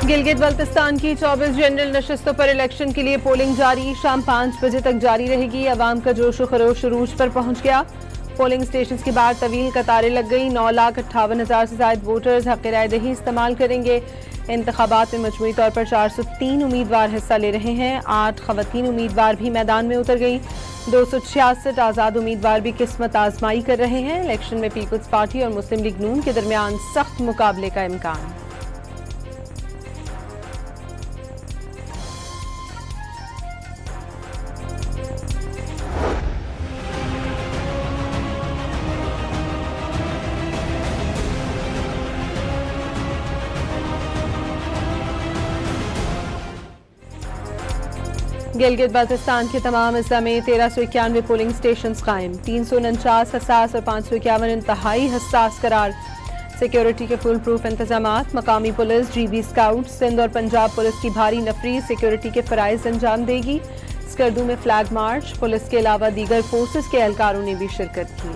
गिलगित बल्तिस्तान की 24 जनरल नशस्तों पर इलेक्शन के लिए पोलिंग जारी। शाम 5 बजे तक जारी रहेगी। अवाम का जोश व खरोश उरूज पर पहुंच गया। पोलिंग स्टेशन के बाहर तवील कतारें लग गई। 9,58,000 से ज्यादा वोटर्स हक़ राय दही इस्तेमाल करेंगे। इंतखाबात में मजमूई तौर पर 403 उम्मीदवार हिस्सा ले रहे हैं। 8 खवातीन उम्मीदवार भी मैदान में उतर गई। 266 आज़ाद उम्मीदवार भी किस्मत आजमाई कर रहे हैं। इलेक्शन में पीपल्स पार्टी और मुस्लिम लीग नून के दरमियान सख्त मुकाबले का इम्कान। गिलगित बाल्तिस्तान के तमाम अज़ला में 1391 पोलिंग स्टेशन कायम। 349 हसास और 551 इंतहाई हसास करार। सिक्योरिटी के फुल प्रूफ इंतजामात। मकामी पुलिस, जीबी स्काउट, सिंध और पंजाब पुलिस की भारी नफरी सिक्योरिटी के फराइज अंजाम देगी। स्कर्दू में फ्लैग मार्च। पुलिस के अलावा दीगर फोर्सेस के एहलकारों ने भी शिरकत की।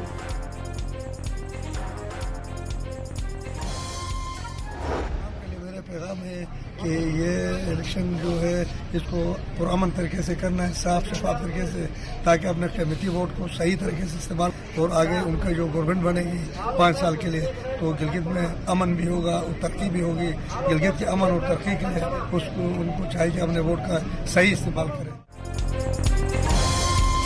कि ये इलेक्शन जो है इसको पुरअमन तरीके से करना है, साफ शफाफ तरीके से, ताकि अपने कीमती वोट को सही तरीके से इस्तेमाल और आगे उनका जो गवर्नमेंट बनेगी 5 साल के लिए तो गिलगित में अमन भी होगा और तरक्की भी होगी। गिलगित के अमन और तरक्की के लिए उनको चाहिए कि अपने वोट का सही इस्तेमाल करें।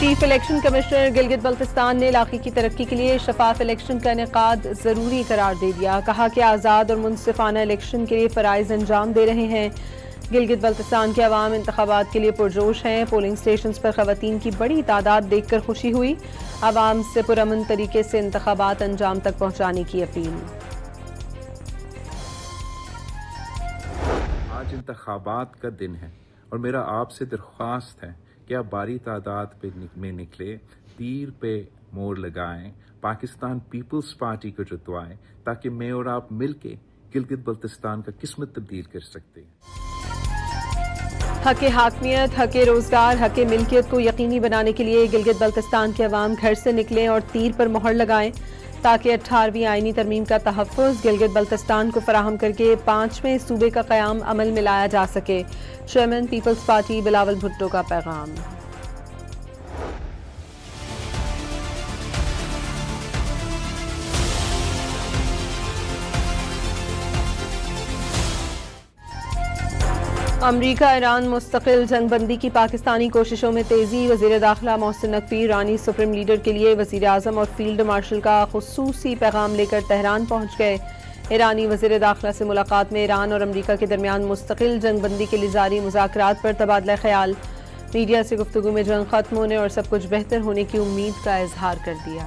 Chief election commissioner Gilgit Baltistan ने इलाके की तरक्की के लिए शफाफ इलेक्शन का इनेकाद जरूरी करार दे दिया। कहा कि आज़ाद और मुनसिफाना इलेक्शन के लिए फराइज अंजाम दे रहे हैं। गिलगित बल्तिस्तान के अवाम इंतखाबात के लिए पुरजोश हैं। पोलिंग स्टेशन पर खवातीन की बड़ी तादाद देखकर खुशी हुई। अवाम से पुरअमन तरीके से इंतखाबात अंजाम तक पहुंचाने की अपील। आज इंतखाबात का दिन है और मेरा आपसे दरख्वास्त है कि आप भारी तादाद में निकले, तीर पे मोर लगाएं, पाकिस्तान पीपल्स पार्टी को जितवाएं, ताकि मैं और आप मिलके गिलगित बल्तिस्तान का किस्मत तब्दील कर सकते हैं। हक़ हाकमियत, हक़ रोजगार, हक़ मिल्कियत को यकीनी बनाने के लिए गिलगित बल्तिस्तान के अवाम घर से निकलें और तीर पर मोहर लगाएं, ताकि 18वीं आईनी तरमीम का तहफ़्फ़ुज़ गिलगित बल्तिस्तान को फराहम करके 5वें सूबे का क़याम अमल में लाया जा सके। Chairman peoples party Bilawal Bhutto का पैगाम। अमरीका ईरान मुस्तकिल जंगबंदी की पाकिस्तानी कोशिशों में तेजी। वज़ीर दाखिला मोहसिन नकवी ईरानी सुप्रीम लीडर के लिए वज़ीर आज़म और फील्ड मार्शल का खुसूसी पैगाम लेकर तेहरान पहुंच गए। ईरानी वज़ीर दाखिला से मुलाकात में ईरान और अमरीका के दरमियान मुस्तकिल जंगबंदी के लिए जारी मुज़ाकरात पर तबादला ख्याल। मीडिया से गुफ्तगू में जंग खत्म होने और सब कुछ बेहतर होने की उम्मीद का इजहार कर दिया।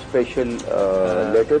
special letter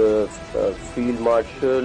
the field marshal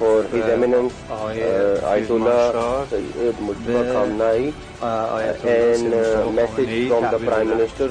for his eminence Ayatollah Sayyid Mujtaba Khamenei and message from the prime minister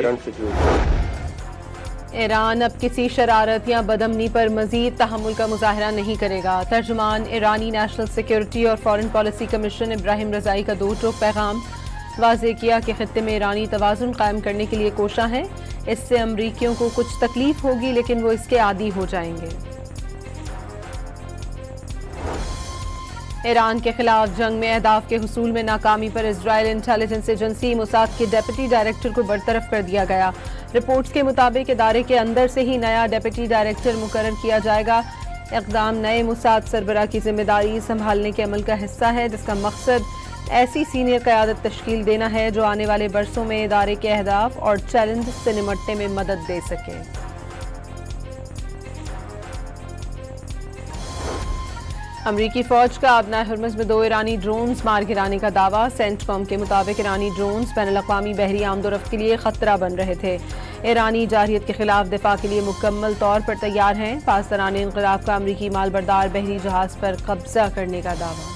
current situation. Iran अब किसी शरारत या बदअमनी पर मजीद तहम्मुल का मुजाहरा नहीं करेगा। तर्जुमान ईरानी नेशनल सिक्योरिटी और फॉरेन पॉलिसी कमिश्नर इब्राहिम रजाई का 2 टोक पैगाम। वाज़ेह किया कि खित्ते में ईरानी तवाज़ुन कायम करने के लिए कोशा है। इससे अमरीकियों को कुछ तकलीफ होगी लेकिन वो इसके आदी हो जाएंगे। ईरान के खिलाफ जंग में अहदाफ के हुसूल में नाकामी पर इजराइल इंटेलिजेंस एजेंसी मोसाद के डेप्यूटी डायरेक्टर को बरतरफ कर दिया गया। रिपोर्ट्स के मुताबिक इदारे के अंदर से ही नया डेप्यूटी डायरेक्टर मुकर्रर किया जाएगा। इक़दाम नए मोसाद सरबराह की जिम्मेदारी संभालने के अमल का हिस्सा है, जिसका मकसद ऐसी सीनियर क़यादत तश्कील देना है जो आने वाले बरसों में इदारे के अहदाफ और चैलेंज से निमटने में मदद दे सके। अमरीकी फौज का आबनाए हुर्मुज़ में 2 ईरानी ड्रोन्स मार गिराने का दावा। सेंटकॉम के मुताबिक ईरानी ड्रोन्स बैनुल-अक़वामी बहरी आमदोरफ्त के लिए खतरा बन रहे थे। ईरानी जारहियत के खिलाफ दिफा के लिए मुकम्मल तौर पर तैयार हैं। पासदारान इंक़िलाब का अमरीकी मालबरदार बहरी जहाज पर कब्जा करने का दावा।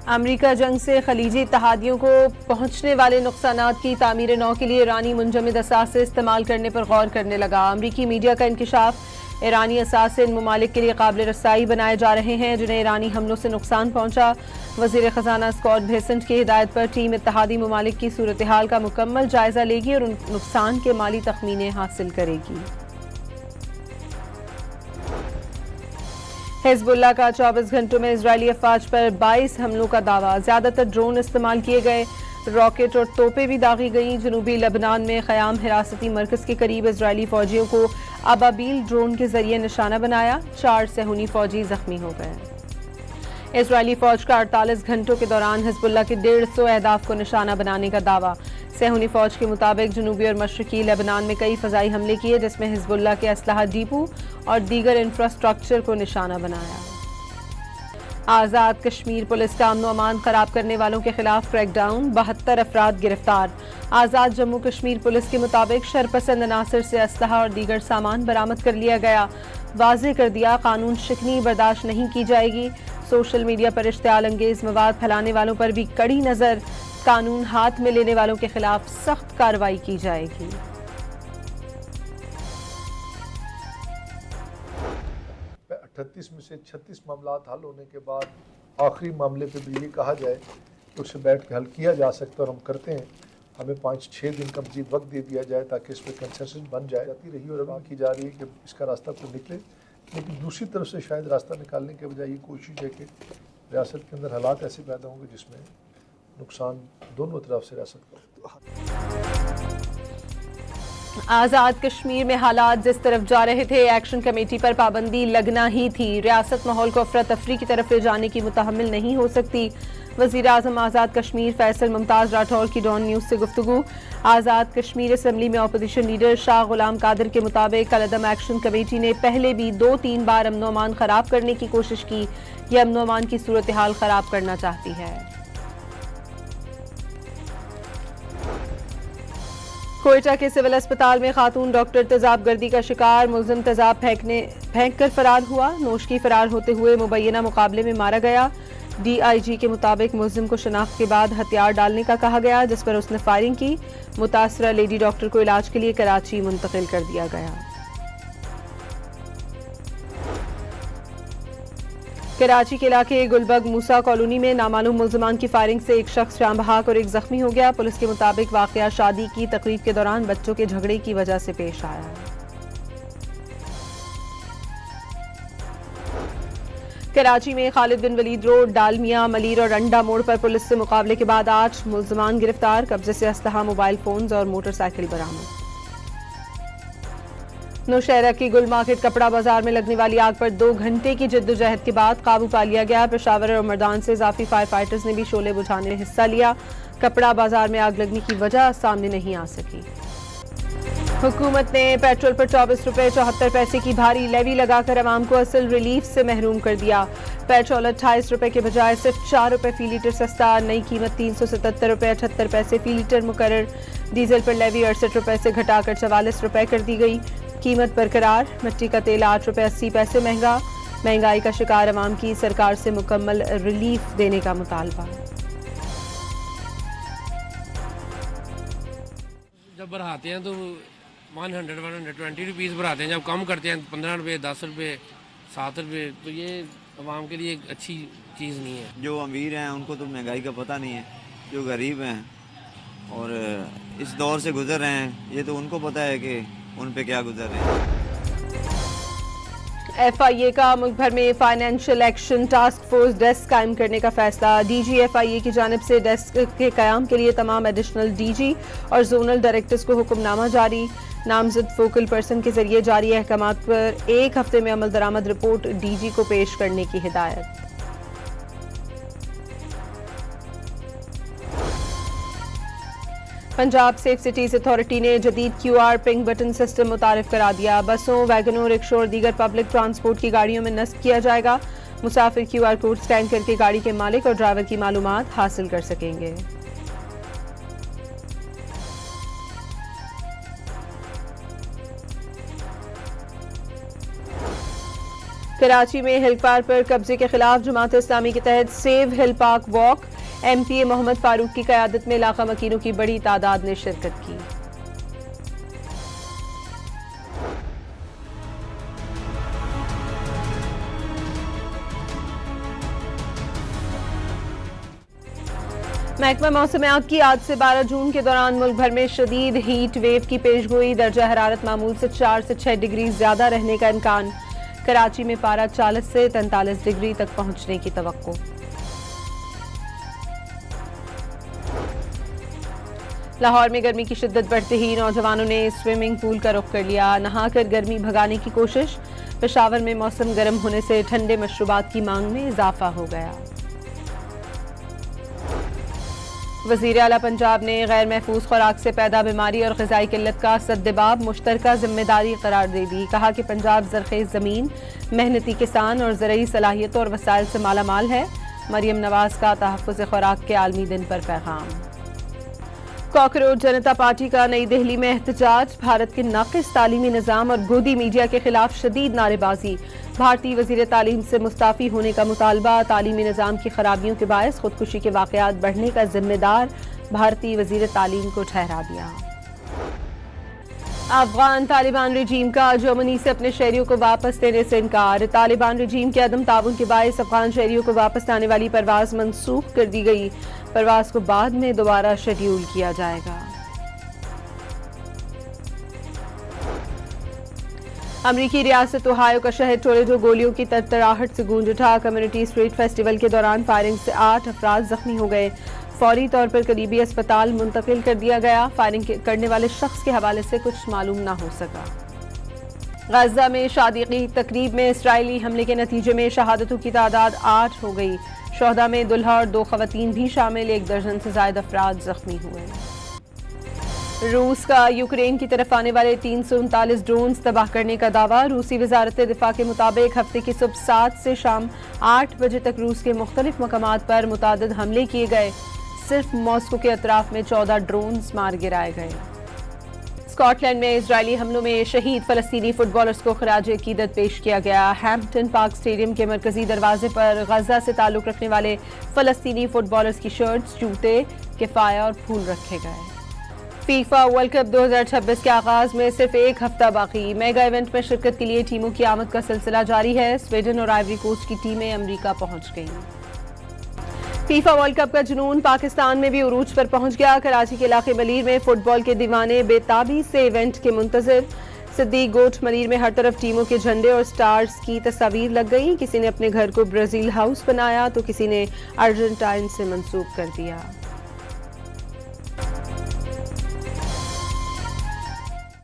अमेरिका जंग से खलीजी इत्तेहादियों को पहुंचने वाले नुकसानात की तामीर नौ के लिए ईरानी मुंजमद असासे इस्तेमाल करने पर गौर करने लगा। अमरीकी मीडिया का इंकशाफ ईरानी असासे इन ममालिक के लिए काबिल रसाई बनाए जा रहे हैं जिन्हें ईरानी हमलों से नुकसान पहुंचा। वजीर खजाना स्कॉट बेसेंट की हिदायत पर टीम इत्तेहादी ममालिक की सूरत हाल का मुकम्मल जायजा लेगी और उन नुकसान के माली तखमीने हासिल करेगी। हिजबुल्लाह का 24 घंटों में इजरायली अफवाज पर 22 हमलों का दावा। ज्यादातर ड्रोन इस्तेमाल किए गए, रॉकेट और तोपें भी दागी गईं। जनूबी लेबनान में क़याम हिरासती मरकज के करीब इजरायली फौजियों को अबाबील ड्रोन के जरिए निशाना बनाया। 4 सहूनी फौजी जख्मी हो गए। इजरायली फौज का 48 घंटों के दौरान हिजबुल्लाह के 150 अहदाफ को निशाना बनाने का दावा। सहूनी फौज के मुताबिक जनूबी और मशरकी लेबनान में कई फ़ज़ाई हमले किए जिसमें हिजबुल्लाह के असलहा डिपो और दीगर इंफ्रास्ट्रक्चर को निशाना बनाया। आज़ाद कश्मीर पुलिस का अमन अमान खराब करने वालों के खिलाफ क्रैकडाउन, 72 अफराद गिरफ्तार। आज़ाद जम्मू कश्मीर पुलिस के मुताबिक शरपसंद अनासर से असलहा और दीगर सामान बरामद कर लिया गया। वाज़ेह कर दिया कानून शिकनी बर्दाश्त नहीं की जाएगी। सोशल मीडिया पर इश्तियाल अंगेज मवाद फैलाने वालों पर भी कड़ी नज़र। कानून हाथ में लेने वालों के खिलाफ सख्त कार्रवाई की जाएगी। 38 में से 36 मामला हल होने के बाद आखिरी मामले पे भी ये कहा जाए कि उसे बैठ के हल किया जा सकता है और हम करते हैं। हमें 5-6 दिन का मजीद वक्त दे दिया जाए ताकि इस पर कंसेंसस बन जाए। जाती रही और अब की जा रही है कि इसका रास्ता कोई निकले, लेकिन दूसरी तरफ से शायद रास्ता निकालने के बजाय ये कोशिश है कि रियासत के अंदर हालात ऐसे पैदा होंगे जिसमें नुकसान दोनों तरफ से रियासत को। आज़ाद कश्मीर में हालात जिस तरफ जा रहे थे एक्शन कमेटी पर पाबंदी लगना ही थी। रियासत माहौल को अफरा तफरी की तरफ ले जाने की मुतहम्मिल नहीं हो सकती। वज़ीर आज़म आज़ाद कश्मीर फैसल मुमताज़ राठौर की डॉन न्यूज़ से गुफ्तगू। आज़ाद कश्मीर असम्बली में अपोजिशन लीडर शाह गुलाम कादिर के मुताबिक कलअदम एक्शन कमेटी ने पहले भी 2-3 बार अमन अमान खराब करने की कोशिश की। यह अमन अमान की सूरत हाल खराब करना चाहती है। कोयटा के सिविल अस्पताल में खातून डॉक्टर तेजाब गर्दी का शिकार, मुलजिम तेजाब फेंक कर फरार हुआ। नोश की फरार होते हुए मुबैना मुकाबले में मारा गया। DIG के मुताबिक मुलजिम को शनाख्त के बाद हथियार डालने का कहा गया जिस पर उसने फायरिंग की। मुतासरा लेडी डॉक्टर को इलाज के लिए कराची मुंतकिल कर दिया गया। कराची के इलाके गुलबग मूसा कॉलोनी में नामालूम मुलजमान की फायरिंग से एक शख्स जान बहक और एक जख्मी हो गया। पुलिस के मुताबिक वाकया शादी की तकरीब के दौरान बच्चों के झगड़े की वजह से पेश आया। कराची में खालिद बिन वलीद रोड, डालमिया, मलीर और अंडा मोड़ पर पुलिस से मुकाबले के बाद 8 मुलजमान गिरफ्तार। कब्जे से असलहा, मोबाइल फोन्स और मोटरसाइकिल बरामद। नौशहरा की गुल मार्केट कपड़ा बाजार में लगने वाली आग पर 2 घंटे की जद्दोजहद के बाद काबू पा लिया गया। पेशावर और मर्दान से इजाफी फायर फाइटर्स ने भी शोले बुझाने में हिस्सा लिया। कपड़ा बाजार में आग लगने की वजह सामने नहीं आ सकी। हुकूमत ने पेट्रोल पर 24 रुपए 74 पैसे की भारी लेवी लगाकर अवाम को असल रिलीफ से महरूम कर दिया। पेट्रोल 28 रुपए के बजाय सिर्फ 4 रुपए फी लीटर सस्ता। नई कीमत 377 रुपए 78 पैसे फी लीटर मुकर्रर। डीजल पर लेवी 68 रुपए से घटाकर 44 रुपए कर दी गई। कीमत बरकरार। मिट्टी का तेल 8 रुपए 80 पैसे महंगा। महंगाई का शिकार अवाम की सरकार से मुकम्मल रिलीफ देने का मुतालबा। जब बढ़ाते हैं तो 120 रुपीज़ बढ़ाते हैं, जब कम करते हैं 15 रुपये 10 रुपये 7 रुपये, तो ये अवाम के लिए एक अच्छी चीज़ नहीं है। जो अमीर हैं उनको तो महंगाई का पता नहीं है, जो गरीब हैं और इस दौर से गुजर रहे हैं ये तो उनको पता है कि उन पे क्या गुजर रहे हैं। FIA का मुल्क भर में financial action task force desk कायम करने का फैसला। DG FIA की जानिब से डेस्क के कयाम के लिए तमाम एडिशनल DG और जोनल डायरेक्टर्स को हुक्मनामा जारी। नामजद फोकल पर्सन के जरिए जारी अहकामात पर 1 हफ्ते में अमल दरामद रिपोर्ट DG को पेश करने की हिदायत। पंजाब सेफ सिटीज अथॉरिटी ने जदीद QR पिंग बटन सिस्टम मुतारिफ करा दिया। बसों, वैगनों, रिक्शों और दीगर पब्लिक ट्रांसपोर्ट की गाड़ियों में नस्ब किया जाएगा। मुसाफिर QR कोड स्कैन करके गाड़ी के मालिक और ड्राइवर की मालूमात हासिल कर सकेंगे। कराची में हिल पार्क पर कब्जे के खिलाफ जमात इस्लामी के तहत save hill park walk, MPA Mohammad Farooq की क़यादत में इलाका मकीनों की बड़ी तादाद ने शिरकत की। महकमा मौसमियात की आज से 12 जून के दौरान मुल्क भर में शदीद हीट वेव की पेशगोई, दर्जा हरारत मामूल से 4 से 6 डिग्री ज्यादा रहने का इम्कान। कराची में पारा 40 से 43 डिग्री तक पहुंचने की तवक्को। लाहौर में गर्मी की शिद्दत बढ़ते ही नौजवानों ने स्विमिंग पूल का रुख कर लिया। नहाकर गर्मी भगाने की कोशिश। पेशावर में मौसम गर्म होने से ठंडे मशरूबात की मांग में इजाफा हो गया। वज़ीर आला पंजाब ने गैर महफूज खुराक से पैदा बीमारी और ग़िज़ाई किल्लत का सद्देबाब मुश्तरका जिम्मेदारी करार दे दी। कहा कि पंजाब ज़रख़ेज़ ज़मीन, मेहनती किसान और ज़रई सलाहियतों और वसाइल से मालामाल है। मरियम नवाज का तहफ़्फ़ुज़ खुराक के आलमी दिन पर पैगाम। कॉकरोच जनता पार्टी का नई दिल्ली में एहतजाज। भारत के नाक़िस तालीमी निज़ाम और गोदी मीडिया के खिलाफ शदीद नारेबाजी। भारतीय वज़ीर तालीम से मुस्ताफ़ी होने का मुतालबा। तालीमी निज़ाम की खराबियों के बायस खुदकुशी के वाक़यात बढ़ने का जिम्मेदार भारतीय वज़ीर तालीम को ठहरा दिया। अफगान तालिबान रजीम का जर्मनी से अपने शहरियों को वापस लेने से इनकार। तालिबान रजीम के अदम ताउन के बायस अफगान शहरियों को वापस लाने वाली परवाज मनसूख कर दी गई। परवाज को बाद में दोबारा शेड्यूल किया जाएगा। अमरीकी रियासत ओहायो का शहर टोलेडो गोलियों की तरतराहट से गूंज उठा। कम्युनिटी स्ट्रीट फेस्टिवल के दौरान फायरिंग से 8 अफराद जख्मी हो गए। फौरी तौर पर करीबी अस्पताल मुंतकिल कर दिया गया। फायरिंग करने वाले शख्स के हवाले से कुछ मालूम न हो सका। गजा में शादी की तकरीब में इसराइली हमले के नतीजे में शहादतों की तादाद 8 हो गई। शोहदा में दुल्हा और 2 खवातीन भी शामिल। 1 दर्जन से ज्यादा अफराद जख्मी हुए। रूस का यूक्रेन की तरफ आने वाले 339 ड्रोन्स तबाह करने का दावा। रूसी वजारत दिफा के मुताबिक हफ्ते की सुबह 7 से शाम 8 बजे तक रूस के मुख्तलिफ मकामात पर मुतादिद हमले किए गए। सिर्फ मॉस्को के अतराफ में 14 ड्रोन्स मार गिराए गए। स्कॉटलैंड में इजरायली हमलों में शहीद फलस्तीनी फुटबॉलर्स को खराज अकीदत पेश किया गया। हैम्पटन पार्क स्टेडियम के मरकजी दरवाजे पर गजा से ताल्लुक रखने वाले फलस्तीनी फुटबॉलर्स की शर्ट्स, जूते, किफाया और फूल रखे गए। फीफा वर्ल्ड कप 2026 के आगाज में सिर्फ 1 हफ्ता बाकी। मेगा इवेंट में शिरकत के लिए टीमों की आमद का सिलसिला जारी है। स्वीडन और आइवरी कोस्ट की टीमें अमेरिका पहुंच गईं। फीफा वर्ल्ड कप का जुनून पाकिस्तान में भी उरूज पर पहुंच गया। कराची के इलाके मलीर में फुटबॉल के दीवाने बेताबी से इवेंट के मुंतजिर। सिद्दीक गोट मलीर में हर तरफ टीमों के झंडे और स्टार्स की तस्वीर लग गई। किसी ने अपने घर को ब्राजील हाउस बनाया तो किसी ने अर्जेंटाइन से मंसूब कर दिया।